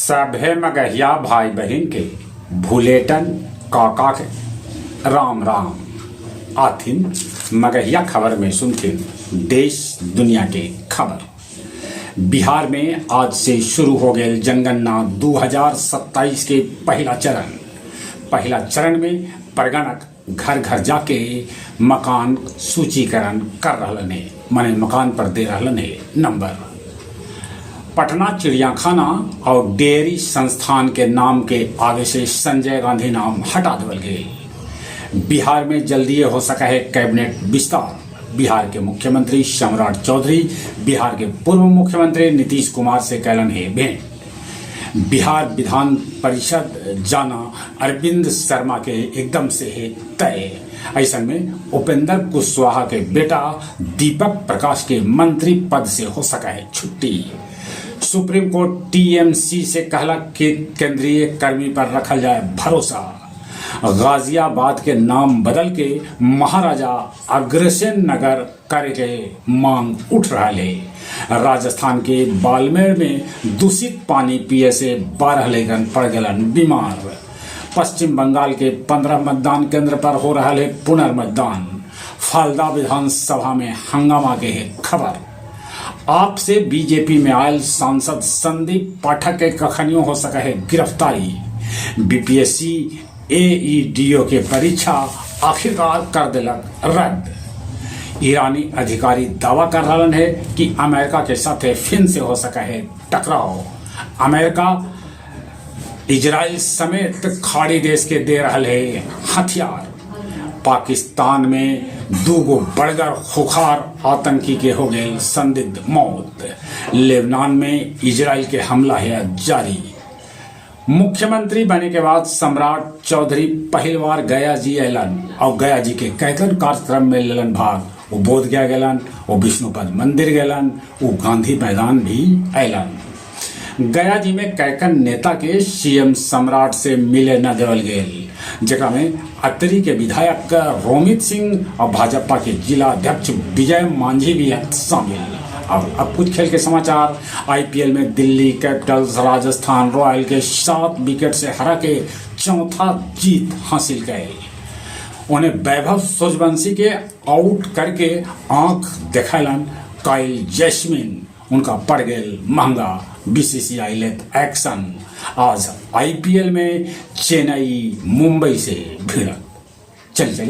सभे मगहिया भाई बहन के भूलेटन काका के राम राम आथिन मगहिया खबर में सुनथिन देश दुनिया के खबर। बिहार में आज से शुरू हो गए जनगणना 2027 के पहला चरण में परगणक घर घर जाके मकान सूचीकरण कर रहलन है, माने मकान पर दे रहलन है नंबर। पटना चिड़ियाखाना और डेयरी संस्थान के नाम के आगे से संजय गांधी नाम हटा देवल गए। बिहार में जल्दी हो सका है कैबिनेट विस्तार। बिहार के मुख्यमंत्री सम्राट चौधरी बिहार के पूर्व मुख्यमंत्री नीतीश कुमार से कैलन है भेंट। बिहार विधान परिषद जाना अरविंद शर्मा के एकदम से है तय। ऐसा में उपेंद्र कुशवाहा के बेटा दीपक प्रकाश के मंत्री पद से हो सका है छुट्टी। सुप्रीम कोर्ट टीएमसी से कहला कि केंद्रीय कर्मी पर रखा जाए भरोसा। गाजियाबाद के नाम बदल के महाराजा अग्रसेन नगर करे के मांग उठ रहा है। राजस्थान के बाड़मेर में दूषित पानी पिए से 12 लेगन पड़ गलन बीमार। पश्चिम बंगाल के 15 मतदान केंद्र पर हो रहा है पुनर्मतदान। फालदा विधानसभा में हंगामा के है खबर। आप से बीजेपी में आयल सांसद संदीप पाठक के कखनियों हो सका है गिरफ्तारी। बीपीएससी एईडीओ के परीक्षा आखिरकार कर दिलक रद्द। ईरानी अधिकारी दावा कर रहा है कि अमेरिका के साथ फिर से हो सका है टकराव। अमेरिका इजराइल समेत खाड़ी देश के दे रहा है हथियार। पाकिस्तान में दूगो बड़गर खुखार आतंकी के हो गए संदिग्ध मौत। लेबनान में इजराइल के हमला है जारी। मुख्यमंत्री बने के बाद सम्राट चौधरी पहली बार गया जी ऐलन और गया जी के कैकन कार्यक्रम में लेलन भाग। वो बोध गया गलन, वो विष्णुपद मंदिर गलन, वो गांधी मैदान भी ऐलन। गया जी में कैकन नेता के सीएम सम्राट से मिले न देवल गेल, जगह में अतरी के विधायक रोमित सिंह और भाजपा के जिला अध्यक्ष विजय मांझी भी शामिल। और अब कुछ खेल के समाचार। आईपीएल में दिल्ली कैपिटल्स राजस्थान रॉयल के 7 विकेट से हरा के चौथा जीत हासिल गए। उन्हें वैभव सूर्यवंशी के आउट करके आंख दिखालन काइल जैस्मिन। उनका पड़ गए महंगा, बीसीसीआई लेत एक्शन। आज आईपीएल में चेन्नई मुंबई से भिड़त। चलिए